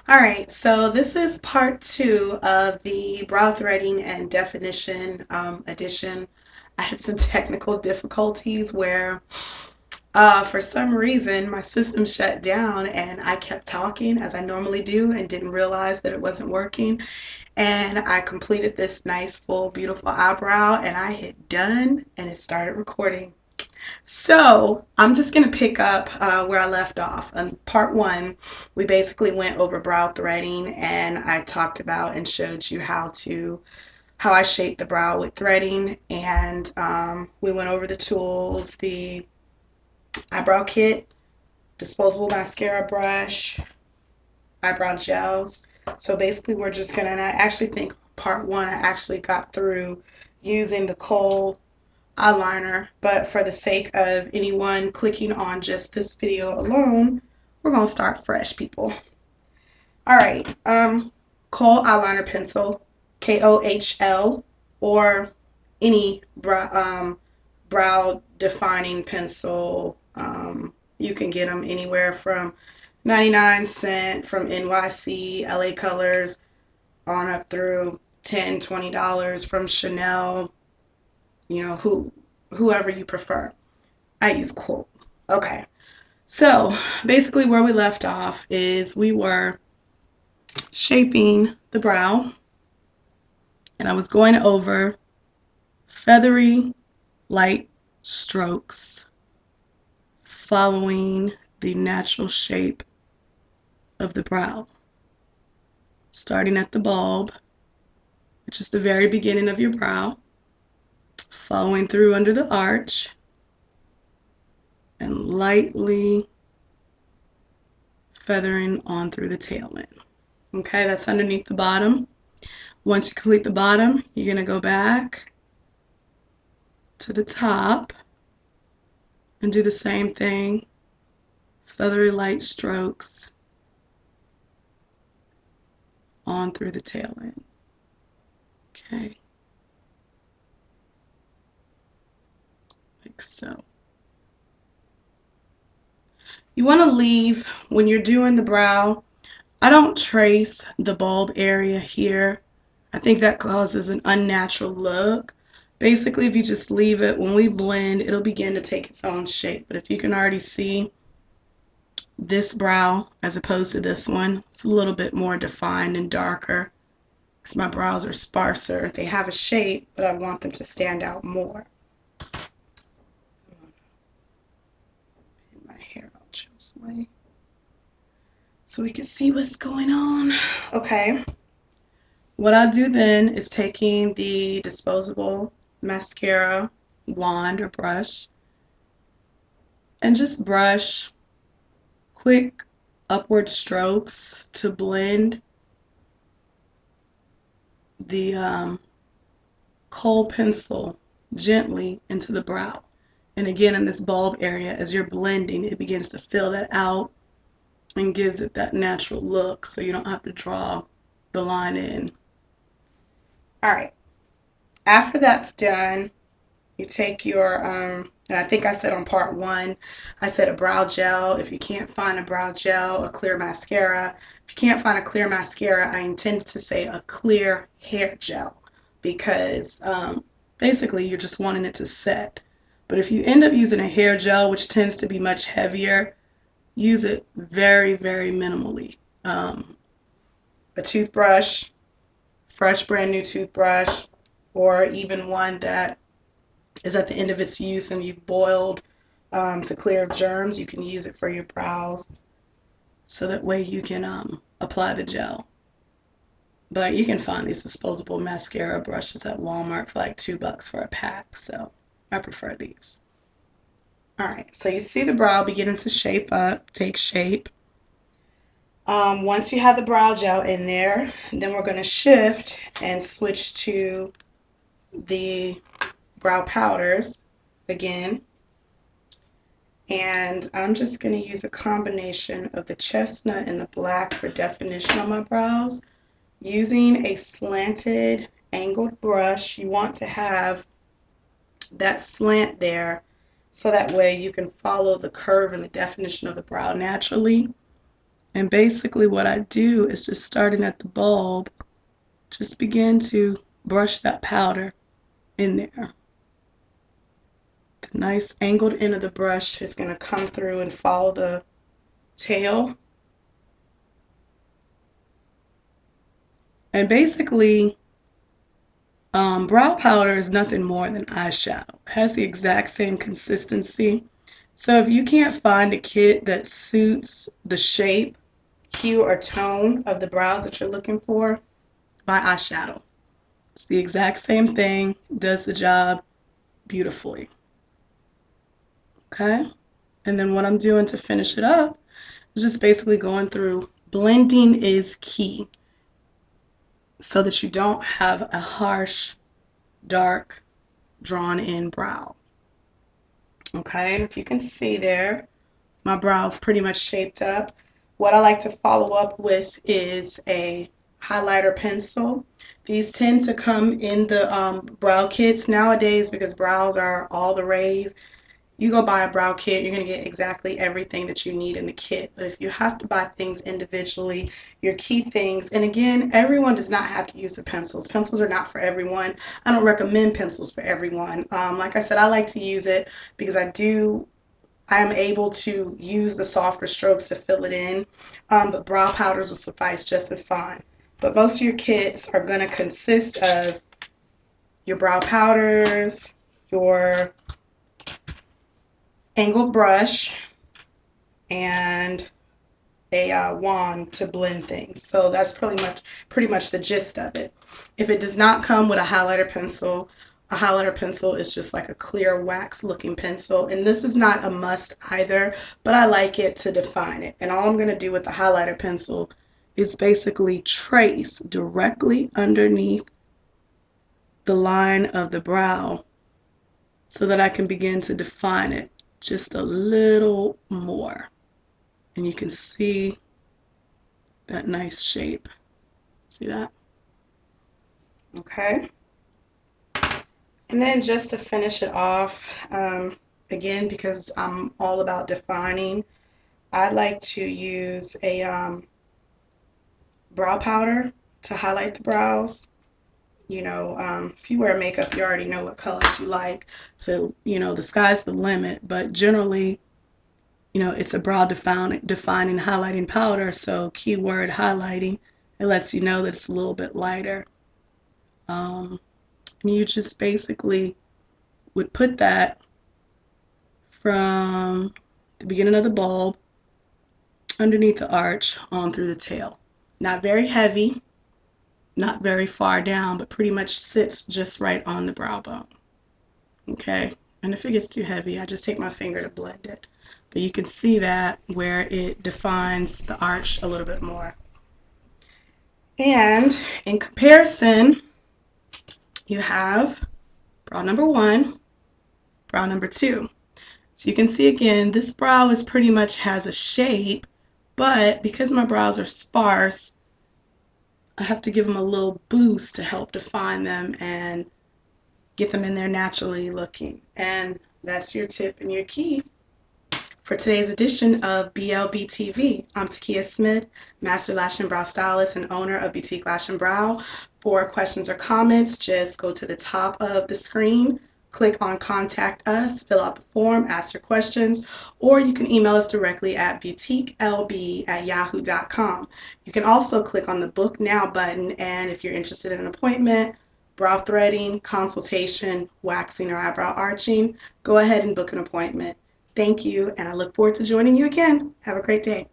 Alright, so this is part two of the brow threading and definition edition. I had some technical difficulties where for some reason my system shut down and I kept talking as I normally do and didn't realize that it wasn't working. And I completed this nice, full, beautiful eyebrow and I hit done and it started recording. So I'm just going to pick up where I left off. On part one, we basically went over brow threading and I talked about and showed you how I shape the brow with threading, and we went over the tools, the eyebrow kit, disposable mascara brush, eyebrow gels. So basically we're just going to, and I actually think part one I actually got through using the Kohl eyeliner, but for the sake of anyone clicking on just this video alone, we're going to start fresh, people. All right, Kohl eyeliner pencil, KOHL, or any brow defining pencil. You can get them anywhere from 99 cents from NYC, LA Colors, on up through $10, $20 from Chanel, whoever you prefer. I use Kohl. Okay. So basically where we left off is we were shaping the brow and I was going over feathery light strokes following the natural shape of the brow. Starting at the bulb, which is the very beginning of your brow, following through under the arch, and lightly feathering on through the tail end. Okay, that's underneath the bottom. Once you complete the bottom, you're going to go back to the top and do the same thing, feathery light strokes on through the tail end. Okay, like so. You want to leave, when you're doing the brow, I don't trace the bulb area here. I think that causes an unnatural look. Basically, if you just leave it, when we blend, it'll begin to take its own shape. But if you can already see this brow as opposed to this one, it's a little bit more defined and darker because my brows are sparser. They have a shape, but I want them to stand out more. Pin my hair out just way so we can see what's going on. Okay. What I'll do then is taking the disposable mascara wand or brush and just brush quick upward strokes to blend the Kohl pencil gently into the brow. And again, in this bulb area, as you're blending, it begins to fill that out and gives it that natural look so you don't have to draw the line in. All right, after that's done, you take your, and I think I said on part one, I said a brow gel. If you can't find a brow gel, a clear mascara. If you can't find a clear mascara, I intended to say a clear hair gel because basically you're just wanting it to set. But if you end up using a hair gel, which tends to be much heavier, use it very, very minimally. A toothbrush, fresh brand new toothbrush, or even one that is at the end of its use and you've boiled to clear germs, you can use it for your brows so that way you can apply the gel. But you can find these disposable mascara brushes at Walmart for like $2 for a pack, so I prefer these. Alright, so you see the brow beginning to shape up, take shape. Once you have the brow gel in there, then we're going to shift and switch to the brow powders again. And I'm just going to use a combination of the chestnut and the black for definition on my brows. Using a slanted angled brush, you want to have that slant there so that way you can follow the curve and the definition of the brow naturally. And basically what I do is just starting at the bulb, just begin to brush that powder in there. The nice angled end of the brush is going to come through and follow the tail. And basically, brow powder is nothing more than eyeshadow. It has the exact same consistency. So if you can't find a kit that suits the shape, hue, or tone of the brows that you're looking for, buy eyeshadow. It's the exact same thing, does the job beautifully. Okay? And then what I'm doing to finish it up is just basically going through. Blending is key so that you don't have a harsh, dark, drawn in brow. Okay, and if you can see there, my brow's pretty much shaped up. What I like to follow up with is a highlighter pencil. These tend to come in the brow kits nowadays because brows are all the rave. You go buy a brow kit, you're going to get exactly everything that you need in the kit. But if you have to buy things individually, your key things, and again, everyone does not have to use the pencils. Pencils are not for everyone. I don't recommend pencils for everyone. Like I said, I like to use it because I am able to use the softer strokes to fill it in, but brow powders will suffice just as fine. But most of your kits are going to consist of your brow powders, your angled brush, and a wand to blend things. So that's pretty much the gist of it. If it does not come with a highlighter pencil is just like a clear wax looking pencil, and this is not a must either, but I like it to define it. And all I'm going to do with the highlighter pencil is basically trace directly underneath the line of the brow so that I can begin to define it just a little more. And you can see that nice shape. See that? Okay. And then just to finish it off, again, because I'm all about defining, I like to use a brow powder to highlight the brows. You know, if you wear makeup, you already know what colors you like. So, you know, the sky's the limit. But generally, you know, it's a brow defining highlighting powder. So keyword highlighting, it lets you know that it's a little bit lighter. And you just basically would put that from the beginning of the bulb underneath the arch on through the tail. Not very heavy, not very far down, but pretty much sits just right on the brow bone. Okay, and if it gets too heavy, I just take my finger to blend it. But you can see that where it defines the arch a little bit more. And in comparison, you have brow number 1, brow number 2. So you can see again, this brow is pretty much has a shape, but because my brows are sparse, I have to give them a little boost to help define them and get them in there naturally looking. And that's your tip and your key for today's edition of BLB TV. I'm Takia Smith, Master Lash and Brow Stylist and owner of Boutique Lash and Brow. For questions or comments, just go to the top of the screen, click on Contact Us, fill out the form, ask your questions, or you can email us directly at boutiquelb@yahoo.com. You can also click on the Book Now button, and if you're interested in an appointment, brow threading, consultation, waxing, or eyebrow arching, go ahead and book an appointment. Thank you, and I look forward to joining you again. Have a great day.